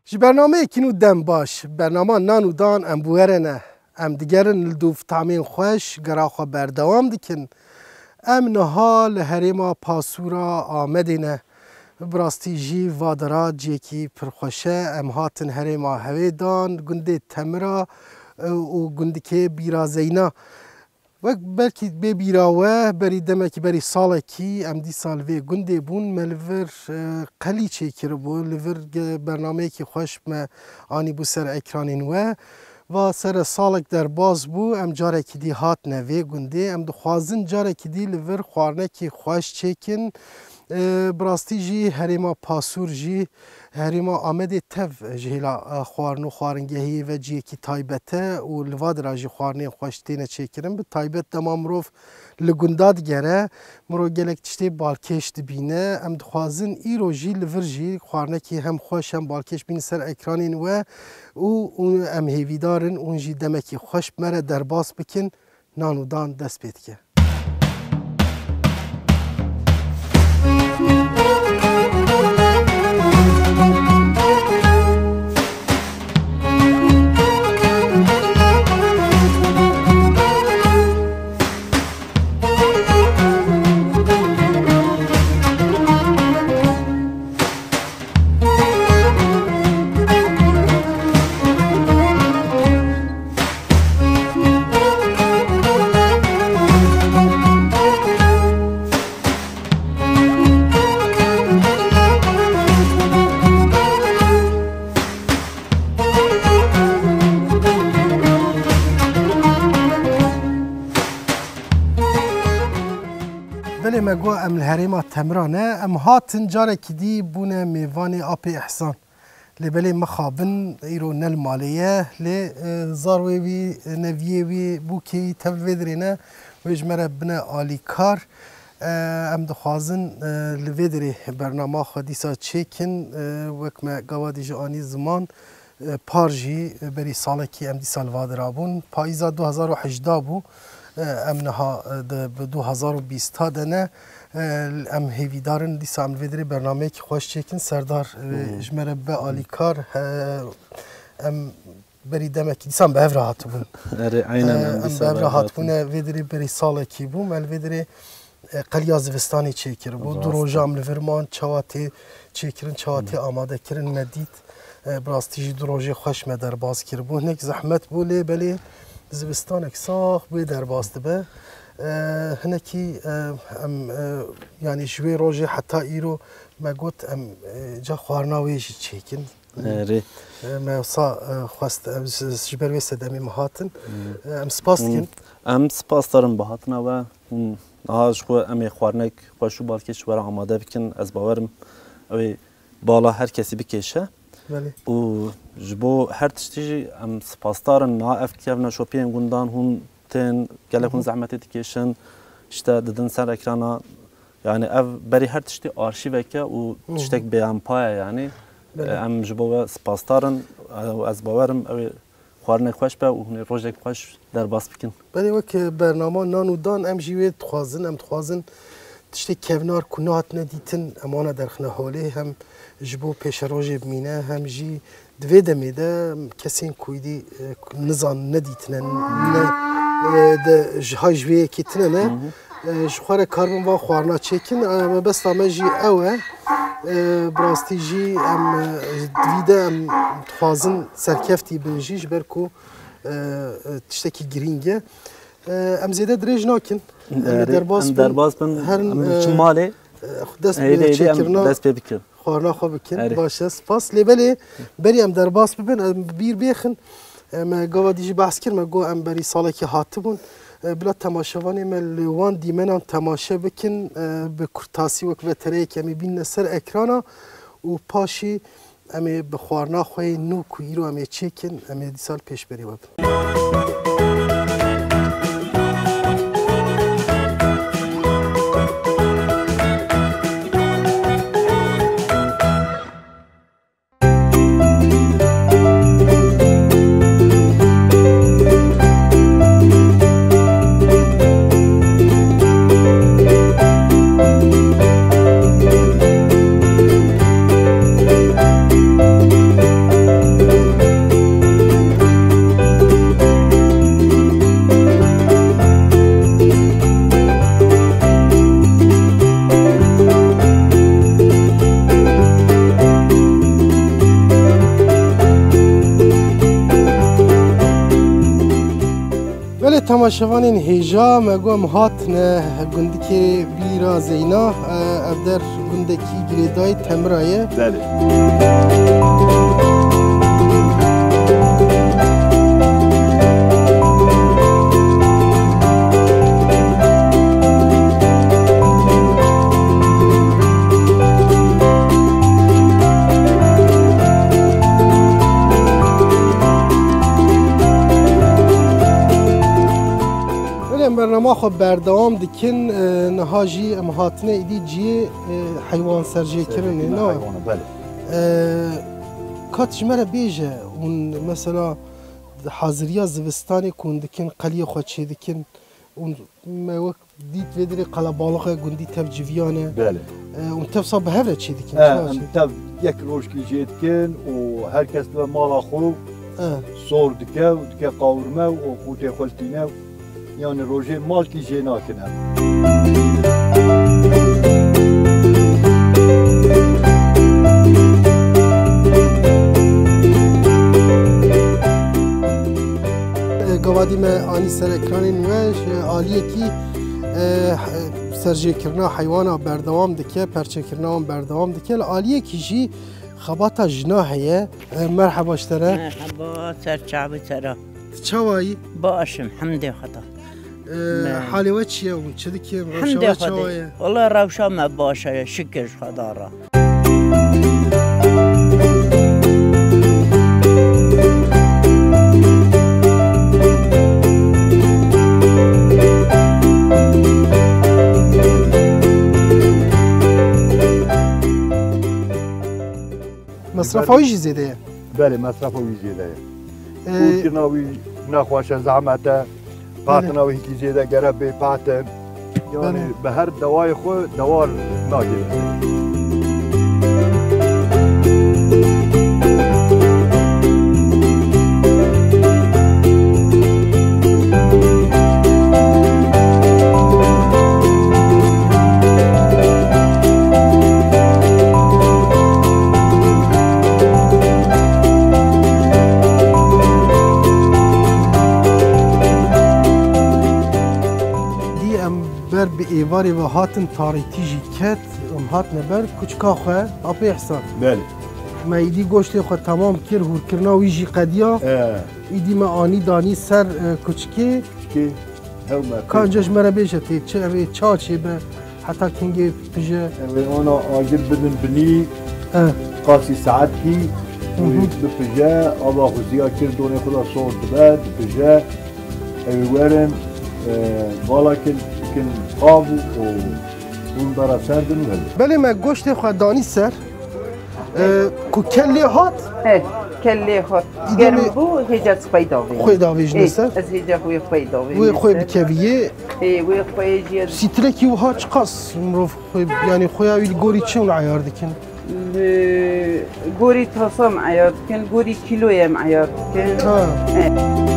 ji bername kînû dem baş, bernama nan û dan em bûherene, em digerin li dûv tamên xweş gera xwe berdewam dikin. Em niha li herêma Pasûra Amedê ne. Bi rastî jî vadera ciyekî pir xweş e. Em hatin herêma Hewêdan, gundê Temira û gundikê Bîrazeyna. Wek belkî bê bîra we berî demekî berî salekî em dîsal vê gundê bûn me li vir qelî çêkiribû, li vir bernameyekî xweş me anîbû ser ekranên we. Va sere salek derbas bû em carekî dî hatine vê gundê em dixwazin carekî dî li vir xwarinekî xweş çêkin. Bi rastî jî herêma Pasûr jî herêma Amedê tev ji hêla xwarin û xwaringehiyê ve ciyekî taybet e û li va dira jî xwarinên xweş têne çêkirin. Bi taybet dema mirov li gunda digere, mirov gelek tiştê balkêş dibîne. Em dixwazin îro jî li vir jî xwarinekî hem xweş hem balkêş bînin ser ekranên we û em hêvîdarin û jî demekî xweş mere derbas bikin, nan û dan dest pê dike. Belê me got em li herêma Temira ne, em hatin carekî dî bûne mêvanê apê ihsan. Lê belê mixabin îro ne li malê ye, lê zar wê wî neviyê wî bûkê tev vê dirê ne, wê ji me re bine alîkar. Em dixwazin li vê dirê bernama xwe dîsa çêkin, wek me gavadî ji anî ziman par jî berî salekî em dîsa li va dirabûn. Payîza 2018 bû. Em niha bi 2020 de ne em hêvîdarin dîsa em vê dirê bernameyekî xweş çêkin. Serdar ji me re be alîkar em berî demekî dîsa em bi hev re hatibûn. Em bi hev re hatibûne vê dirê berî salekî bû. Me li vê dirê qeliya zivistanê çêkiribû. Du roja em li vir man çawa tê çêkirin, çawa tê amadekirin me dît. Bi rastî jî du rojê xweş me derbas kiribû. Hinek zehmet bû lê belê zivistanek sax bê derbas dibe. Hinekî em yanî ji wê rojê heta îro me got em ca xwarina wê jî çêkin. Me wisa xwest ji ber wê sedemê me hatin. Em spas dikin. Em spas darin bi hatina we hûn niha ji xwe em ê xwarinek xweş û balkêş were amade bikin. Ez bawerim ew ê bala her kesî bikêşe. û ji bo her tiştî jî em spasdarin niha ev kevne şopiyên gundan hûn tên gelek hûn zehmetê dikêşin, işte didin ser ekrana. Yani ev berî her tiştî arşîvek e û tiştek bêempa ye yanî. Em ji bo we spasdarin ez bawerim ew ê xwarinek xweş be û hûn ê rojek xweş derbas bikin. Belê wek bernama nan û dan em jî wê dixwazin, em dixwazin tiştê kevnar ku nehatine dîtin em wana derxine holê hem ji bo pêşerojê bimîne hem jî di vê demê de kesên Kurdî nizan nedîtine ji hay ji wê yekê tune ne ji xwe re karbin van xwarina çêkin. Mebesta me jî ew e bi rastî jî em divî de em dixwazin serkeftî bin jî ji ber ku tiştekî girîng e. Em zêde dirêj nakin. Derbas bin çi malê dest pê bikin. Xwarina xwe bikin. Baş e spas. Lê belê berî em derbas bibin em bîr bêxin. Me gavadî jî behs kir me got em berî salekî hatibûn. Bila temaşevanê me li wan dîmenan temaşe bikin bi kurtasî wek vetereyek em ê bînne ser ekrana û paşî em ê bi xwarina xwe nû ku îro em ê çêkin em ê dîsal pêşberî we bin. تماشاوان هیجا مگو مهات نه گندی که بیرا زینا افدر گندی کی گریدای تمرایه. بله. برنامه خب بردوام دکن نهاجی مهاتنه ایدی جی حیوان سرجی کرنه نه بله کاتش مرا بیجه اون مثلا حاضریا زوستانی کن دکن قلیه خود چه دکن اون موک دیت ودری قلا بالغه گندی تب جویانه بله اون تب صاب هفره چه دکن تب یک روش کی جیت کن و هر کس به مال خو صور دکه و دکه قاورمه و قوت خلطینه یعنی روژه مال کی جی ناکنه گوادی ما آنی سر اکرانی نوش آلیه کی سرجی کرنا حیوانا بردوام دکه پرچه کرنا بردوام دکه آلیه کی جی خباتا جناحیه مرحبا اشتره مرحبا سرچعبی ترا چوایی باشم حمد خدا حالی و چیه اون چه دکی حمد خدا والله روشا ما باشه شکر خدا را مصرف هایش زیده بله مصرف هایی زیده کورکرناوی نخواش زحمته پاتناوی هیچی زیده گره به پاتن یعنی به هر دوای خود دوار ناگیره به ایواری و هاتن تاریتی جی کت هاتن بر کچکا خواه اپی احسان بله ما ایدی گوشت خود تمام کر هور کرنا ویجی قدیا ایدی ما آنی دانی سر کچکی کانجاش مرا بیشه تی چه چا چی به حتی کنگی پجه اونا آجر بدن بنی قاسی ساعت کی بپجه آبا خوزیا کردونه خدا صور بده بپجه ایوارن بالا کن قابو و اون برا سردن و بله ما گوشت خود دانی سر کو کلی هات کلی هات گرم بو هیچ پیدا وی خوی داویج نسر از هیچ خوی پیدا وی خوی بکویه وی خوی جیر سیترکی و هات چقاس مروف خوی یعنی خوی اویل گوری چون عیار دکن گوری تصام عیار دکن گوری کیلویم عیار دکن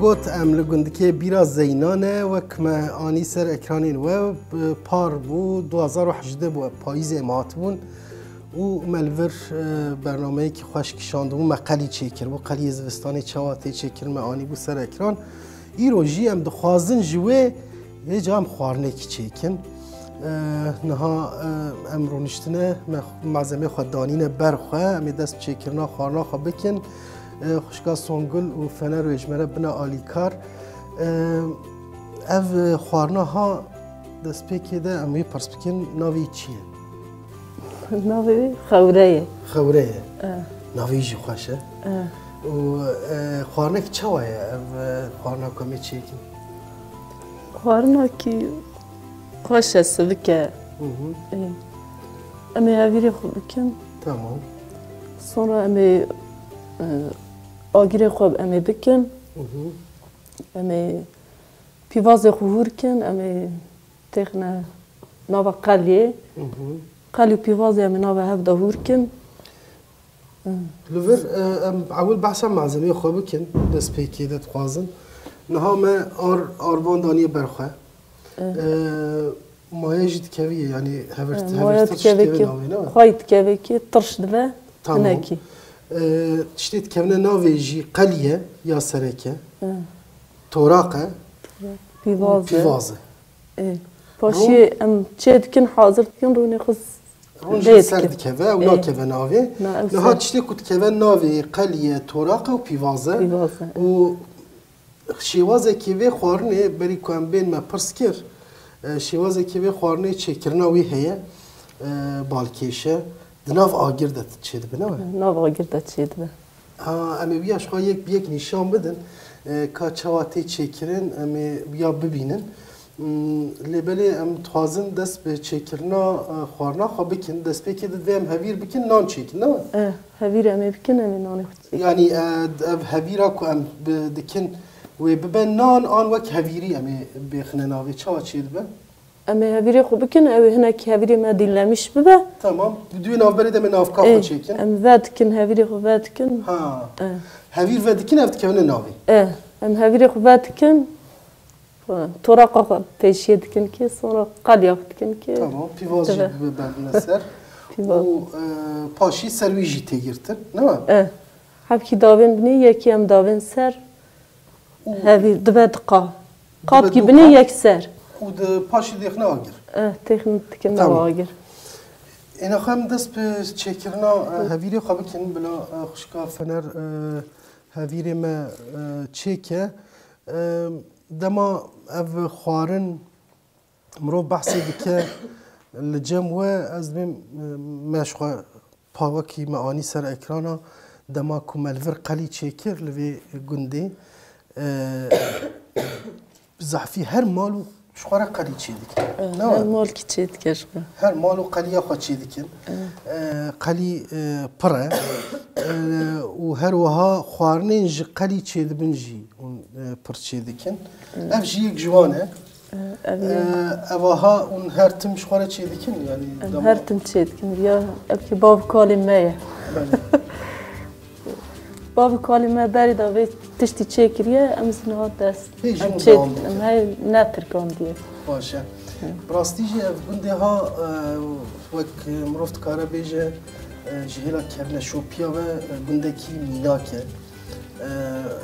گوت امل گندکی بیرا زینانه و کما آنی سر اکرانین و پار بو 2018 بو پاییز امات بون و ملور برنامه که خوش کشانده بو مقالی چیکر بو قلی زوستانی چواتی چیکر معانی بو سر اکران ای روژی هم دخوازن جوه یه جا هم خوارنه که چیکن نها امرونشتنه معظمه خود دانین برخواه امی دست چیکرنا خوارنا خواه بکن خوشگاه سونگل و فنر و اجمره بنا آلیکار اف خوارنا ها دست پیکی ده امی پرس بکن ناوی چیه؟ ناوی خوره. خوره. ناوی جی خوشه. و خوارنا که چه وایه؟ خوارنا کمی چیه کی؟ خوارنا کی خوشه سبکه. امی هاویری خوب بکن. تمام. sonra امی آگیر خوب امی بکن. امی پیواز خوور کن. امی تخنه ناو قلیه. قلی پیواز امی ناو هفت دهور کن. لور اول بحث معزمی خوب بکن دست پیکی دت خوازن. نها ما آربان دانی برخه. مایه جد کویه یعنی هفت تشتی خواهید کوی که ترش دوه هنکی. تشتیت کونه ناوی جی قلیه یا سرکه. توراقه. پیوازه. پاشی ام چه دکن حاضر کن رونی خود. رونی سرد کوه و نا کوه ناوی. نه تشتی کت کوه ناوی قلیه توراقه و پیوازه. و شیوازه کوه خوارنه بری کم بین ما پرس کر. شیوازه کوه خوارنه چکرنا وی هیه بالکیشه. دناف آگیر داد چید به نه؟ ناف آگیر داد چید به. امی بیاش خواهی یک نشان بدن که چواتی چکرن امی بیا ببینن. لبلی ام توازن دست به چکرنا خوارنا خواب بکن دست به که دادم هویر بکن نان چکن نه؟ هویر امی بکن امی نانی خود. یعنی هویرا که ام دکن و ببین نان آن وقت هویری امی بخنه ناوی چوا چید به؟ اما هویری خوب کن او هناك هویری ما دیلمیش ببه. تمام. بدون ناف برید اما ناف کافو چیکن. ام واد کن هویری خوب واد کن. هویر واد کن افت کونه ناوی. ام هویری خوب واد کن. توراق پیشید کن که sonra قلیافت کن که. تمام. پیوازی بعد نسر. و پاشی سرویجی تگیرتر نه؟ هب کی داون بنی یکی ام داون سر. هویر دبد قاب کی بنی یک سر. و د پاشی دیخنه آگر. تکنه آگر. اینا خواهم دست به چکرنا هویری خواب کن بلا خوشکا فنر هویری ما چکه دما او خوارن مرو بحثی دکه لجم و از بیم مشخوا پاوکی معانی سر اکرانا دما کمالور قلی چکر لوی گنده بزحفی هر مالو شخوره قلی چی دیکن؟ هر مال کی چی دیکن؟ هر مالو قلیه خود چی دیکن؟ قلی پره و هر وها خوارنین ج قلی چی دبنجی اون پر چی دیکن؟ اف جی یک جوانه. اوها اون هر تم شخوره چی دیکن یعنی؟ هر تم چی دیکن یا ابکی باب کالی میه. باب کالی ما بری داوی تشتی چکریه امزنها دست. ام چید ام های نترکاندیه. باشه. براستیجی گنده ها وک مرفت کاره بیجه جهیلا کرنه شوپیا و گنده کی میناکه.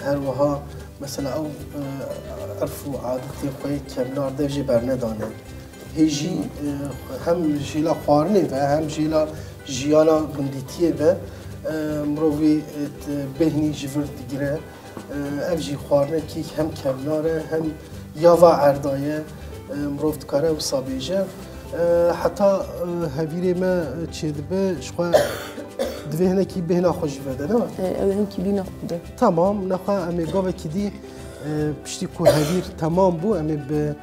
هر وها مثلا او عرف و عادتی خوی کمنار دوجه برندانه. هیجی هم جهیلا خوارنه و هم جهیلا جیانا گندیتیه و مروی بهنی جورد دیگره. افجی خوارنه کی هم کمناره هم یاوا عردایه مرفت کاره و صابیجه. حتی هویری ما چید به شخوا دوی هنه کی بهنا خوش بده نه؟ هم کی بینا خوده. تمام نخوا امی گاوه کی دی پشتی کو هویر تمام بو امی به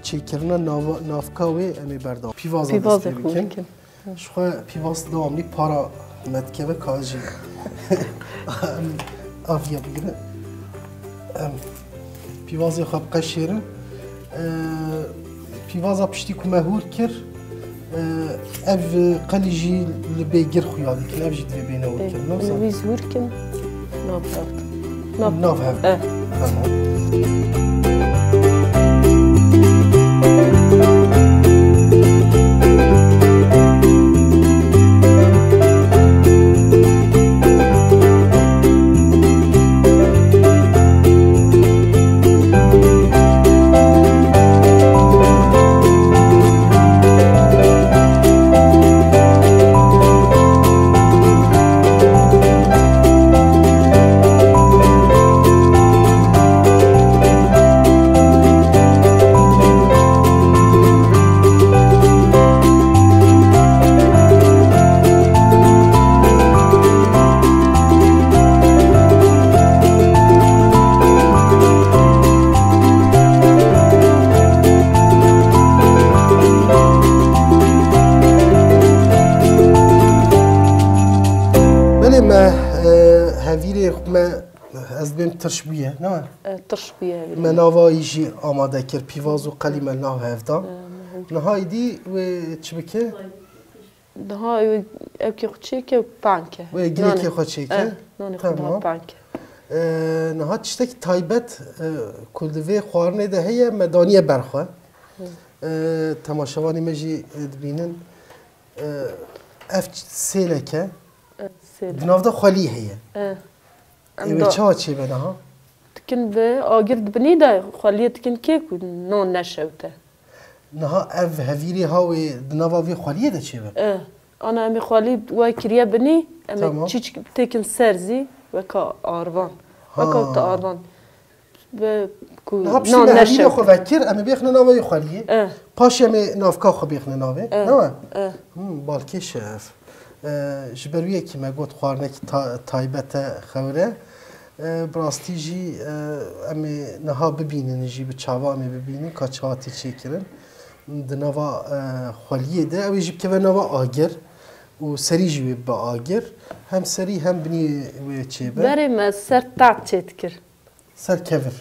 چیکرنا نافکاوی امی بردام. پیوازه خوب. شخوا پیواز دامنی پارا مدکه کاجی آفیا بگیره. پیوازی خواب قشیره. پیوازا پشتی که مهور کر. اف قلیجی لبیگر خویادی کن. اف جدی بینه ور کر. نویز ور کن. ناف هفت. تمام. بله ما هفیری ما از بیم ترشبیه نه؟ ترشبیه ما نواییجی آماده کرد پیواز و قلیمه نه هفته نهایی دی و چی بکه؟ نهایی او که خوچه که پانکه و گیری که خوچه که؟ نانی خودها پانکه نها تشتکی تایبت کلدوی خوارنه ده هیه مدانی برخواه تماشاوانی مجی دبینن اف سیله که بناف ده خالی هیه ایوه چه ها چی بنا ها؟ تکن به آگرد بنی ده خالیه تکن که کن نون نشوته نها اف هفیری ها و دناوا وی خالیه ده چی بنا؟ انا امی خالی وای کریه بنی امی چیچ تکن سرزی وکا آروان وکا تا آروان به نها بشتی به هفیری خو وکر امی بیخنه ناوی خالیه پاش امی نافکا خو بیخنه ناوی نه؟ بالکی شف جبرویه که ما گفت خوارنه که تایبت خوره براستی جی امی نها ببینن جی به چاوا امی ببینن که چاواتی چی کرن دنوا خالیه ده اوی جی که نوا آگر و سری جی با آگر هم سری هم بنی چی به بری ما سر تعت چید کر سر کفر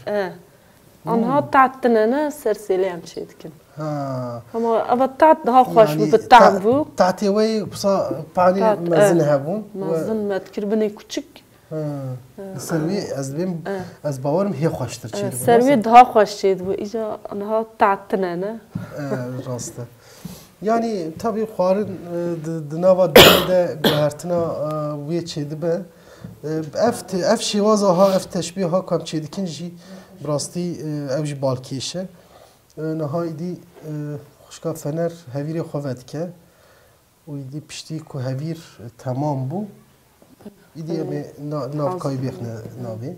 آنها تعتنه نه سر سیلی هم چید کن اما اول تعت ده خوش بود بالطعم بو تعتی وی بسا پانی مزن هبون مزن ما تکر بنی کچک سروی از بیم از باورم هی خوشتر چید بود سروی ده خوش چید بود ایجا آنها تعتنه نه راسته یعنی طبعی خوارن دنوا ده گهرتنا وی چید به اف شیوازه ها اف تشبیه ها کم چید کنجی براستی اوجی بالکیشه نهایی دی خوشکا فنر هویر خواد که و دی پشتی که هویر تمام بو ایدی امی نافکای بیخنه ناوی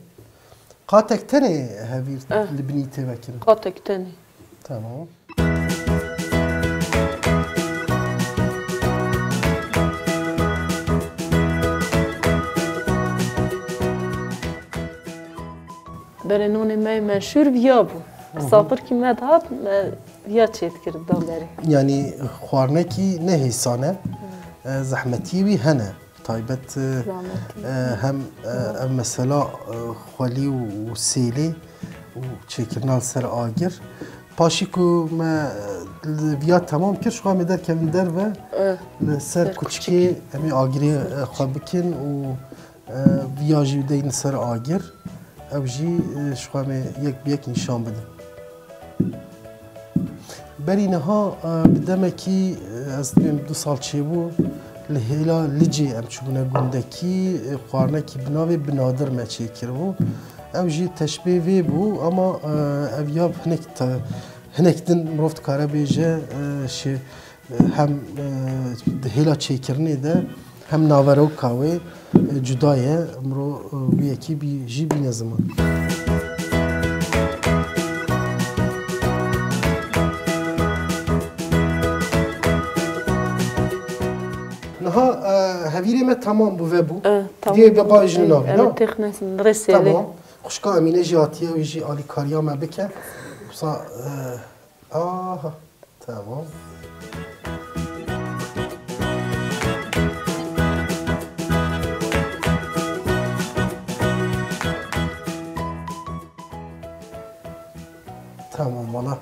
قاتک تنه هویر لبنی تبکر قاتک تنه تمام برنون می مشهور ویا بو سافر کی مدهات ویا چیت کرد دام بری یعنی خوارنه کی نه حسانه زحمتی وی هنه تایبت هم مثلا خالی و سیلی و چکرنال سر آگر پاشی که ما ویا تمام کرد شما میدر کم در و سر کچکی امی آگری خواب بکن و ویا جی دین سر آگر او جی شما یک بیک نشان بده بری نها بدمه کی از 2 سال چه بو لهلا لجی ام چونه گنده کی قارنه کی بناوی بنادر ما چه کرو او جی تشبیه وی بو اما اویاب هنک دن مروفت کاره بیجه شی هم هلا چه کرنی ده هم ناورو کاوی جدایه امرو بی کی بی جی بی نزمان نها هویری ما تمام بو و بو دیگه به باج ناوی نه تخنس رساله تمام خوشکا امینه جاتیه و یجی آلی کاریا ما بکه بسا تمام تمام والا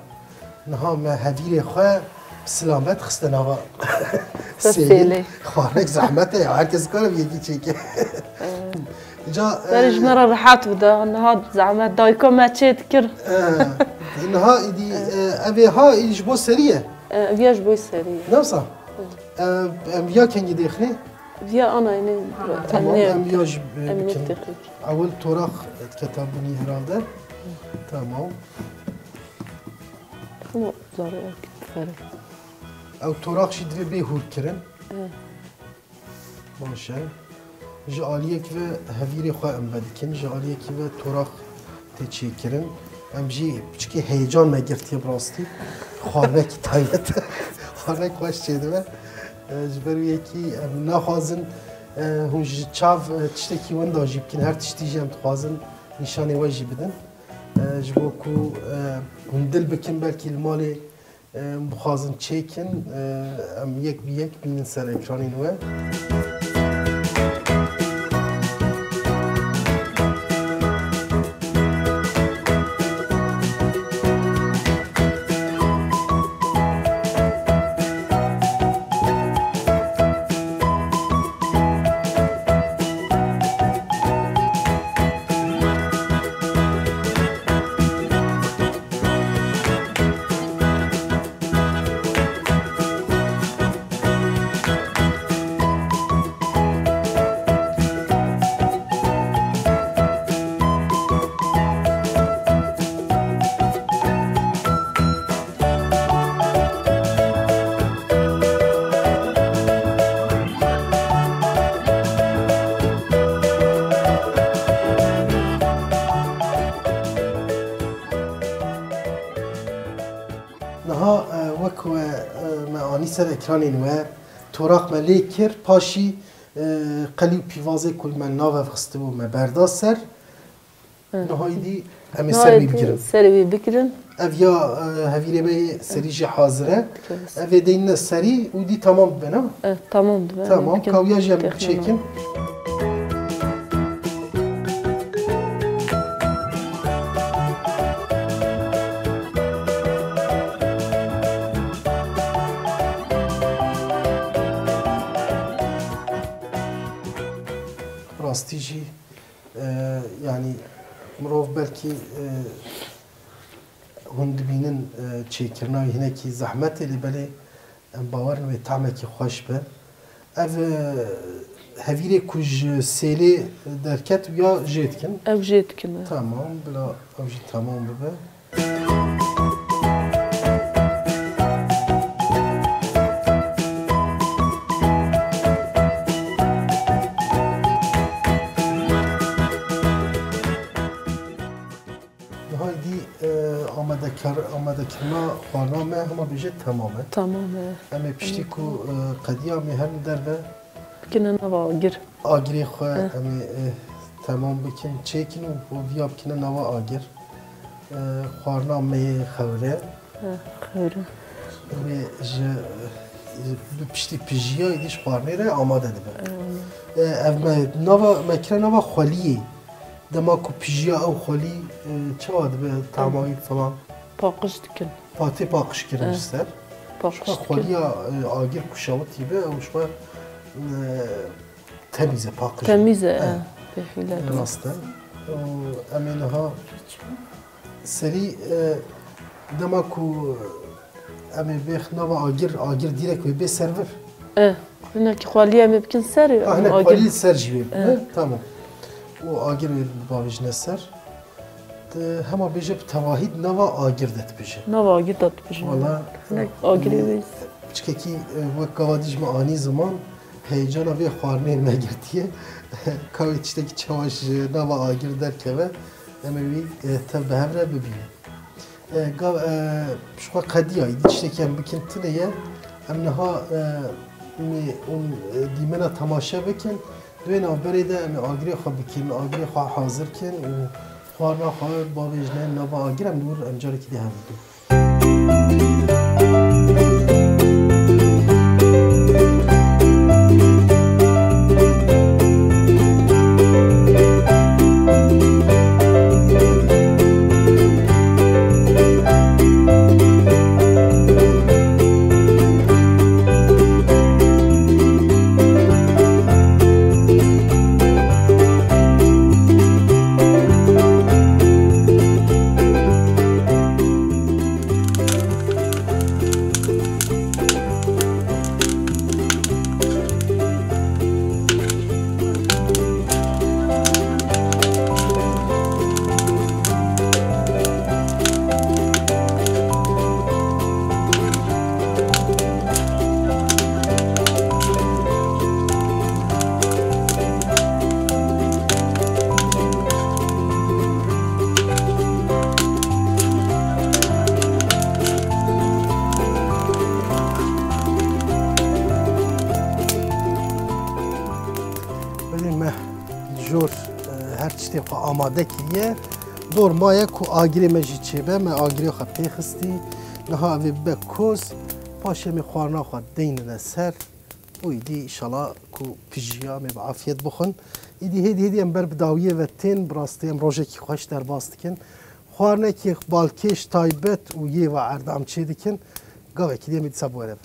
نها ما هویری خواه سلامت خسته نوا سیلی خوارک زحمته هر کس کنم یکی چی که جا برج مرة رحات بدا نهاد زعما دايكو ما تشيت كر نها ایدی اوی ها ایش بو سریه فياش بوي سريع نفسه ویا کنگی دیخنی فيا انا يعني تمام ویاش امني بکن تخيك اول توراخ کتابونی هراده تمام مو زاري فرق او توراخ شی دوی به هور کرن باشه جالیه که هویری خواه ام بدکن جالیه که توراخ تچی کرن ام جی بچکی هیجان نگرفتی براستی خانه کی تایت خانه خوش چیده و جبرو یکی نخوازن هون چاو تشتکی وان داجی بکن هر تشتی جم تخوازن نشانه واجی بدن جبو کو هون دل بکن بلکی المالی بخوازن چیکن ام یک بینن سر اکرانین و سر اکرانی نوه توراق ملی کر پاشی قلیو پیوازه کل من ناوه خسته بود مبردا سر نهایی دی همه سر بی بگیرن سر بی بگیرن اف یا هفیره به سری جی حاضره اف دین سری و دی تمام بنا تمام بنا تمام کاویا جم چیکن راستیجی yani مرov belki hund binin çekirna yine ki zahmet eli beli bavarın ve tamaki hoş be ev havire kuj seli derket ya jetkin ev jetkin tamam bila ev jet tamam be آماده کرنا خانه همه بیشتر تمامه. تمامه. اما پشتی کو قدیم هم در به. بکنن نوا آگر. آگری خواه اما تمام بکن چیکن و ویا بکنن نوا آگر. خانه می خوره. خوره. اما پشتی پیجیا ایدیش خانه را آماده ده. اما نوا مکرن نوا خالیه. دما کو پیجیا او خالی چه واد به تمامی فلان. پاکش دکن. پاتی پاکش کردن سر. پاکش دکن. خالی آگر کشاوتی به اوشوا تمیزه پاکش. تمیزه. بخیله. راسته. امینها سری دما کو امی بخ نوا آگر دیرک به سرور. نه که خالی امی بکن سر. نه خالی سر جیبه. تمام. و آگر باویج نسر. همه بیشه تواهید نوا آگر داد بیشه. نوا آگر داد بیشه. والا. آگری بیش. چه کی وقت گوادیش ما آنی زمان هیجان آبی خارنه نگرتیه. کاوی چه کی چواش نوا آگر در که و امیوی تب به هم را ببینه. گاو شو قدیایی چه کی هم بکن تنیه. امنها اون دیمنا تماشا بکن. دوین آبریده امی آگری خواب بکن آگری خواه حاضر کن و خواهر خواه با وجنه نوا آگرم نور انجاری که ده هم دو آماده کیه دور مایه کو آگری مجی چیبه من آگری خود پیخستی نها اوی بکوز پاشه می خوارنا خود دین نسر و ایدی ایشالا کو پیجیا می با عافیت بخون ایدی ام بر بداویه و تین براستی ام روژه کی خوش در باست کن خوارنه کی بالکش تایبت و یه و عردام چی دکن گاوه که دیم ایدی سبوره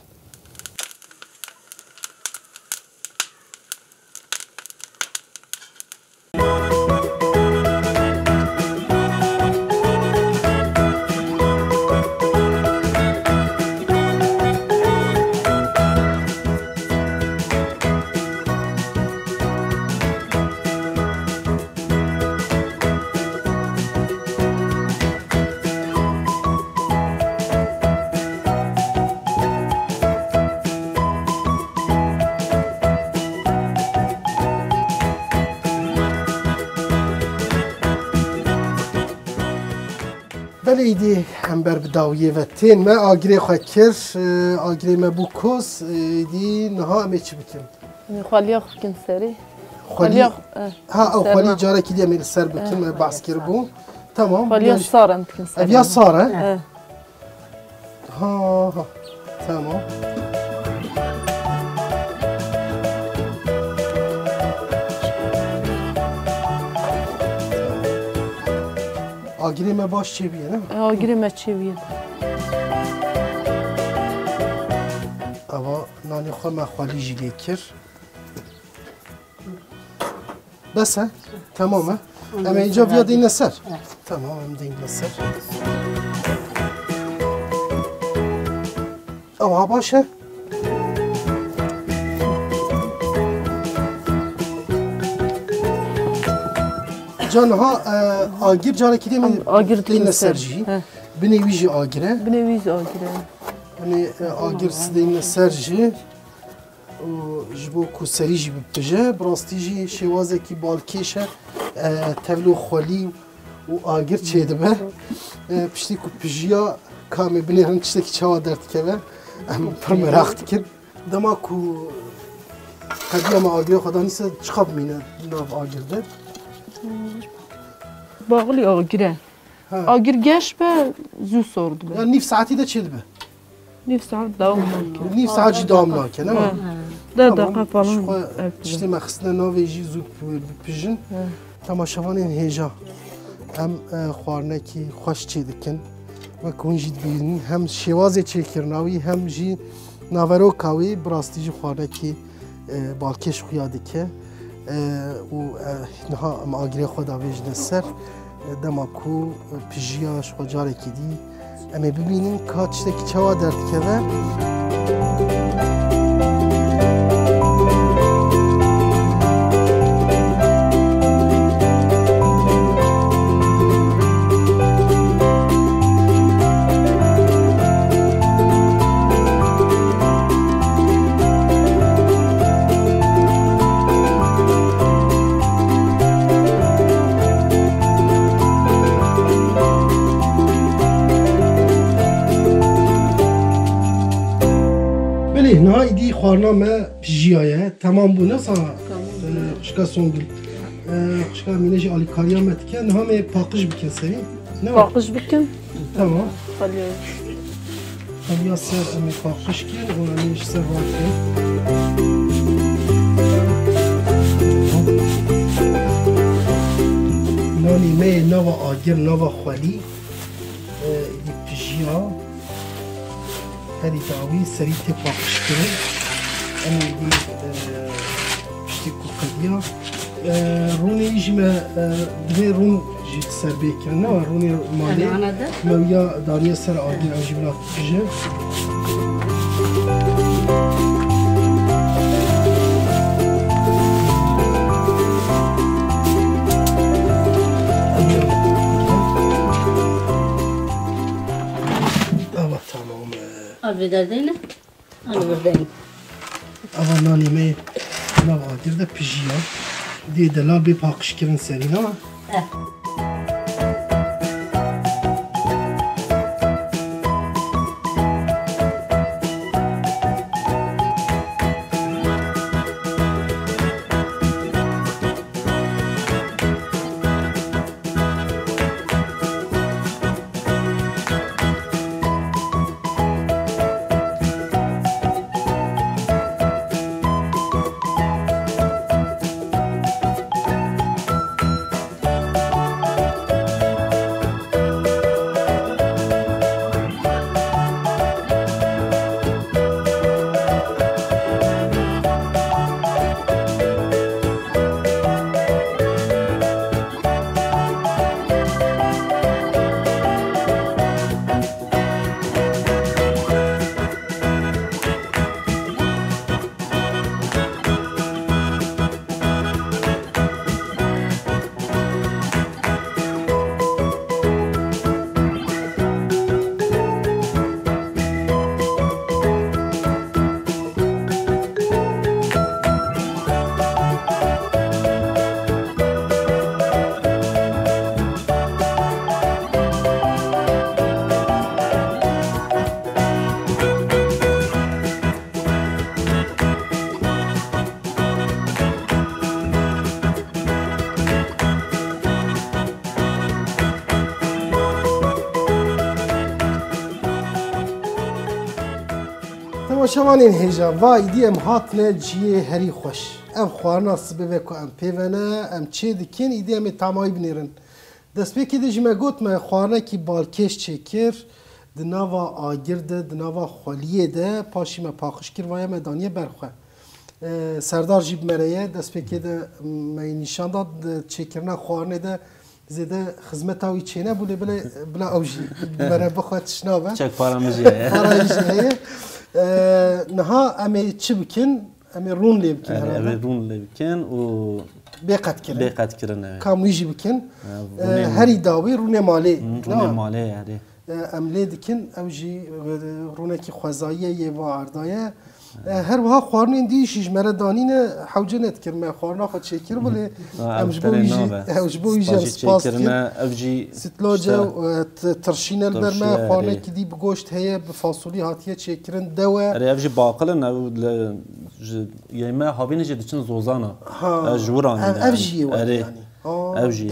بله دی هم بر بداویه و تین ما آگری خواه کر آگری ما بو کس دی نها همه چی بکن خالی خوب کن سری خالی ها او خالی جاره که دی همه سر بکن ما بحث کر بو تمام خالی سارن بکن سری اویا ساره ها تمام آگری ما باش چی بیه نه؟ آگری ما چی بیه اوا نانی خواه ما خالی جیلی کر بس ها؟ تمامه؟ اما اینجا بیا دین سر تمام هم دین سر اوا باشه جانها آگیر جانه کدی من آگیر دین سرجی بنویجی آگیره بنویز آگیره یعنی آگیر سدین سرجی جبو کوسری جی بپجه براستی جی شوازه کی بالکیشه تولو خالی و آگیر چه دبه پشتی کو پجیا کامی بنیرن چشتی کی چوا درد که ام پر مراخت کن دما کو قدیم آگیر خدا نیست چخاب مینه ناف آگیر ده باقلی آگیره آگیر گش به زو سرد به یعنی نیف ساعتی ده چه دبه نیف ساعت دوام نکنه نیف ساعت جی دوام نکنه نه ده دقیقه فالان چشتی مخصنه ناوی جی زود بپیژن تماشاوان این هیجا هم خوارنه کی خوش چی دکن و کنجید بیرنی هم شوازه چی کرناوی هم جی ناورو کاوی براستی جی خوارنه کی بالکش خویا دکه و نها ام آگری خدا ویجن سر دما کو پیجیاش خود جاره کی دی اما ببینیم که چی که چوا درد که نهایی دی خوارنامه پیجیایه تمام بونه سا خشکا سونگل خشکا مینه آلی کاریا متکه نهامه پاقش بکن سری پاقش بکن تمام خالی سر امی پاقش کن و امیش سر واد کن نانی می نوا آگر نوا خالی دی پیجیا هذه تعويض سريع تبقى شكرا أنا دي بشتكو قديا روني يجي ما دمي رون جيت سر بيكرنا روني مالي ما ويا داريا سر آدين أو جبلات بجا Alvederdeyne, alvederdeyne. Ama nani me navadir de pijiya. Diye delal bir pakış kirin serin ama. تماشاوان این هیجا وای دی ام هاتنه جیه هری خوش ام خوارنا سبه کو ام پیونه ام چه دکین ایدی ام تمایی بنیرن دست پی که دیجمه گوت من خوارنا کی بالکش چکر دنوا آگرده دنوا خالیه ده پاشی ما پاخش کر وای مدانی برخه سردار جیب مریه دست پی که ده می نشان داد چکرنا خوارنه ده زیده خدمت هایی چینه بوده بلا اوجی برای بخواد شنابه چک پارامجیه پارامجیه نها امی چی بکن امی رون لی بکن امی رون لی بکن و بیقت کرن کامویجی بکن هری داوی رون مالی رون مالی هری ام لی دکن اوجی رونه کی خوازاییه یه و عردایه هر وها خوارنین دیشیش مرا دانین حوجه نت کرد خوارنا خود شکر بله امجبویجی سپاس کرد ستلاجه ترشین البرمه خوارنه که دی بگوشت هیه بفاصولی هاتیه چکرن دوه اره اوجی باقلن یایمه هاوی نجد چن زوزانا جوران اوجی اره اوجی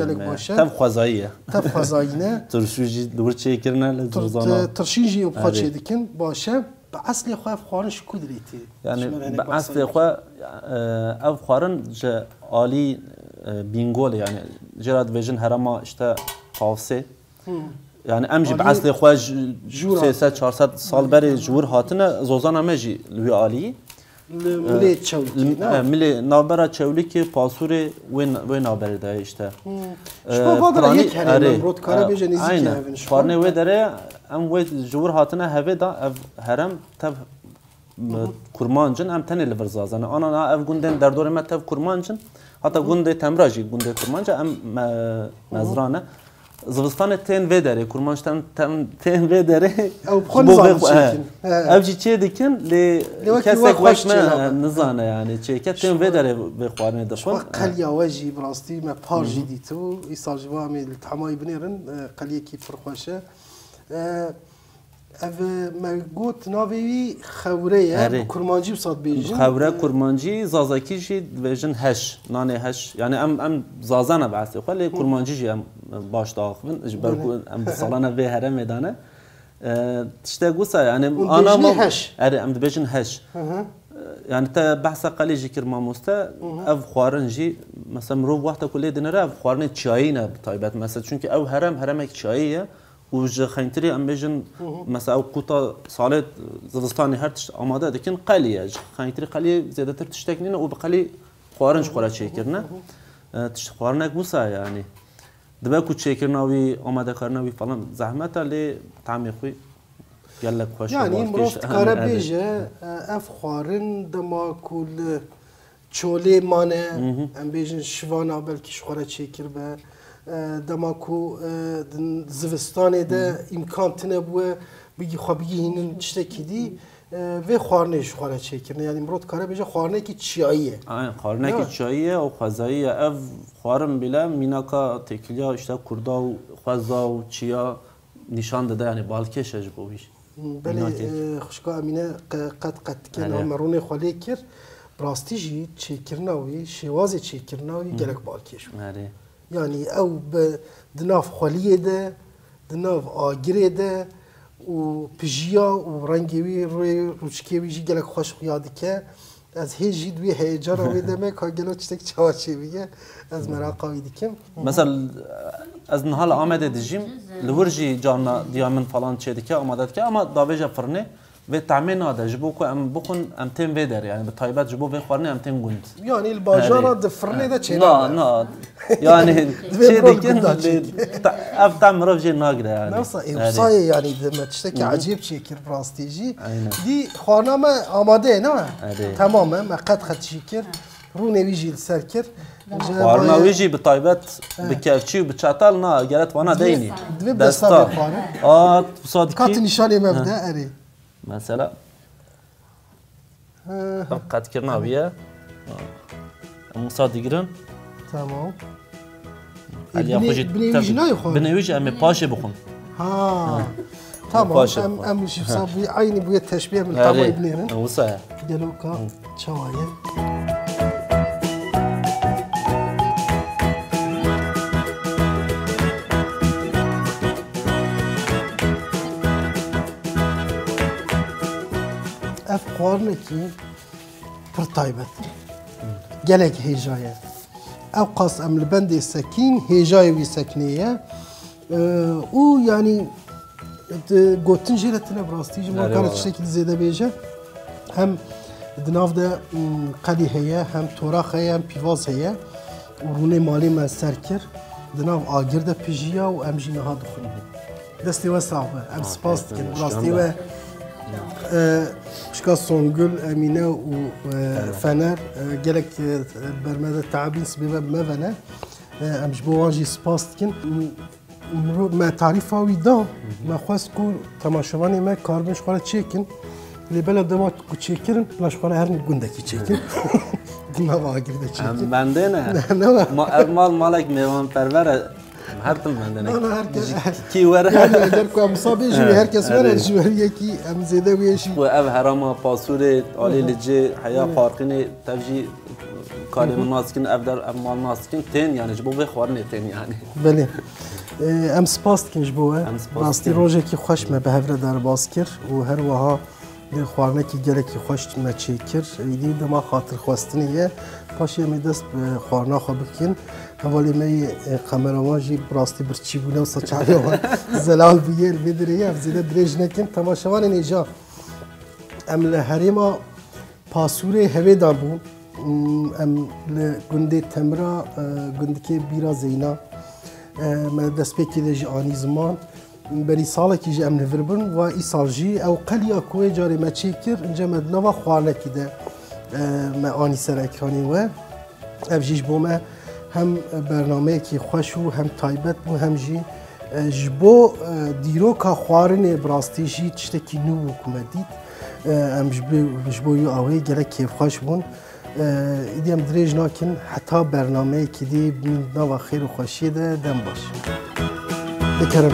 تب خوازاییه تب خوازایینه ترشوجی دور چکرنه لزوزانا ترشینجی بخواد چه دکن باشه به اصل خواه خوارنش کدریتی یعنی به اصل خواه او خوارن جه عالی بینگول یعنی جراد ویژن هرما اشته قافسه یعنی امجی به اصل خواه 300-400 سال بری جور هاتنه زوزان همه جی لوی عالی ملی چولی ملی نابرا چولی که پاسور وی نابری ده اشته شما بادر یک هرم رود کاره بیجه نزیکی هفن شما پارنه وی داره ام وی جور هاتنه هفه دا هرم تب کرمانجن ام تنی لبرزازنه آنا نا اف گوندن در دور ما تب کرمانجن حتی گونده تمراجی گونده کرمانجه ام مزرانه زبستان تن و داره کرمانش تن و داره او بخون نزانه او جی چه دیکن لی کسی خوش من نزانه یعنی چه که تن و داره به خوارنه دفن قلیه واجی براستی ما پارجی دیتو ایسال جوا می تمایی بنیرن قلیه کی فرخوشه او ما گوت ناوی خوره کرمانجی بسات بیجن خوره کرمانجی زازاکی جی بیجن هش نانه هش یعنی ام زازانه بعثی خالی کرمانجی جی ام باش داخل برکو ام سالانه به هر میدانه تشته گوسا یعنی آنا ما هش ام بیجن هش يعني تا بحث قلي جيكر ما مستا اف خوارن جي مثلا مرو وقت كل دينرا اف خوارن تشاينا بطيبات مثلا چونك او هرمك تشاييه وج خنتري ام بيجن مثلا او قوطه صالت زدستاني هرتش اماده دكن قليه خنتري قليه زيادتر تشتكنين وبقلي خوارنج خورا چيكرنا تش خوارنك بوسا يعني دبا كو چيكرناوي اماده كارناوي فلان زحمت اللي طعمي خوي يلا خوش يعني مرفت كاره بيجه اف خوارن دما كل چوله مانه ام بيجن شوانا بلكي شخوره چيكر به دماکو زوستانه ده امکان تنبوه بگی خوابگی هینن چته کدی و خوارنش خواره چکرنه یعنی مرد کاره بجه خوارنه کی چیاییه خوارنه کی چیاییه و خوازاییه اف خوارن بله میناکا تکلیا اشتا کردا و خوازا و چیا نشان داده یعنی بالکش اج بویش بله خوشگاه امینه قد کنه مرونه خاله کر براستی جی چکرناوی شواز چکرناوی گلک بالکش يعني او بدناف خليه ده دناف آگره ده و بجيا و رنگوي روچكيوي جي گلك خوش خيادي که از هيجي دوي هيجان و دمك ها گلو چتك چاوچي بيه از مراقاوي ديكم مثلا از نهال آمده ديجيم لورجي جانا ديامن فلان چه ديكه آمده ديكه اما داوجه فرنه و تعمين ناده جبو کو ام بخون ام تم ويدر يعني بطيبات جبو في خورني ام تم گوند يعني الباجاره دفرني ده چه لا يعني چه ديكن اف تعمل رفجي ناقده يعني نفسه اوصاي يعني ما تشتكي عجيب شكل براستيجي دي خانم آماده نه تماما ما قد خد شكر رو نويجي السركر خوارنا ويجي بطيبات بكافشي وبتشاتال نا قالت وانا ديني دستا صادقي كات نشاني مبدا اري مثلا قد كرنا بيا مصادقين تمام بنويجي امي باشي بخون ها تمام ام شي صابي عيني بويا التشبيه من طبع ابنين وصايا دلوكا شوايه اف خواردنێکی پڕ تایبەت gelek hêjaye ew qas em li bendê sekîn hêjayê wî seknêye û yanî gotin jê re tune bi rastî ji kare tiştekî zêde bêje hem di nav de qelî heye hem torax heye hem pîvaz heye û rûnê malê me ser kir di nav agir de pijiya û em jî niha dixwin destê we sağ be em spas dikin rastî we Pişka Songül, Emine û Fener gelek bermede teabîn sibê ve mevene em ji bo wan jî spas dikin me tarîfa wî da me xwest ku temaşevanê me karibin ji xwe re çêkin lê bela dema ku çêkirin bila ji xwe re her gundekî çêkin nava agir de çêkin bendê ne ev malek mêvanperver e her tim bende ne kî were eger ku em sabê ji wê herkes were ji ber yekî em zêde wê jî û ev herama pasûrê alê li cê heya xwarqinê tev jî karê min naskin ev der ev mal naskin tên yani ji bo vê xwarinê tên yani belê em spas dikin ji bo we rastî rojekî xweş me bi hev re derbas kir û her wiha lê xwarinekî gelekî xweş me çêkir êdî dema xatirxwestinê ye paşê em ê dest bi xwarina xwe bikin hevalê me kameraman jî bi rastî birçî bûne û saçavê wan zelal bûye li vê dirêye ev zêde dirêj nekin temaşevanên êja em li herêma pasûrê hevê da bûn em li gundê Temra gundikê Bîra Zeyna me destpêkê de jî anî ziman berî salekî jî em li vir bin wa îsal jî ew qeliya ku wê carê me çêkir ince me di nava xwarinekî de me anî ser ekranê we ev jî ji bo me hem bernameyekî xweş û hem taybet bû hem jî ji bo dîroka xwarinê bi rastî jî tiştekî nû bû ku me dît em ji bo wî awê gelek kêfxweş bûn îdî em dirêj nakin heta bernameyekî dî nava xêr û xweşiyê de dem baş. Dikerim.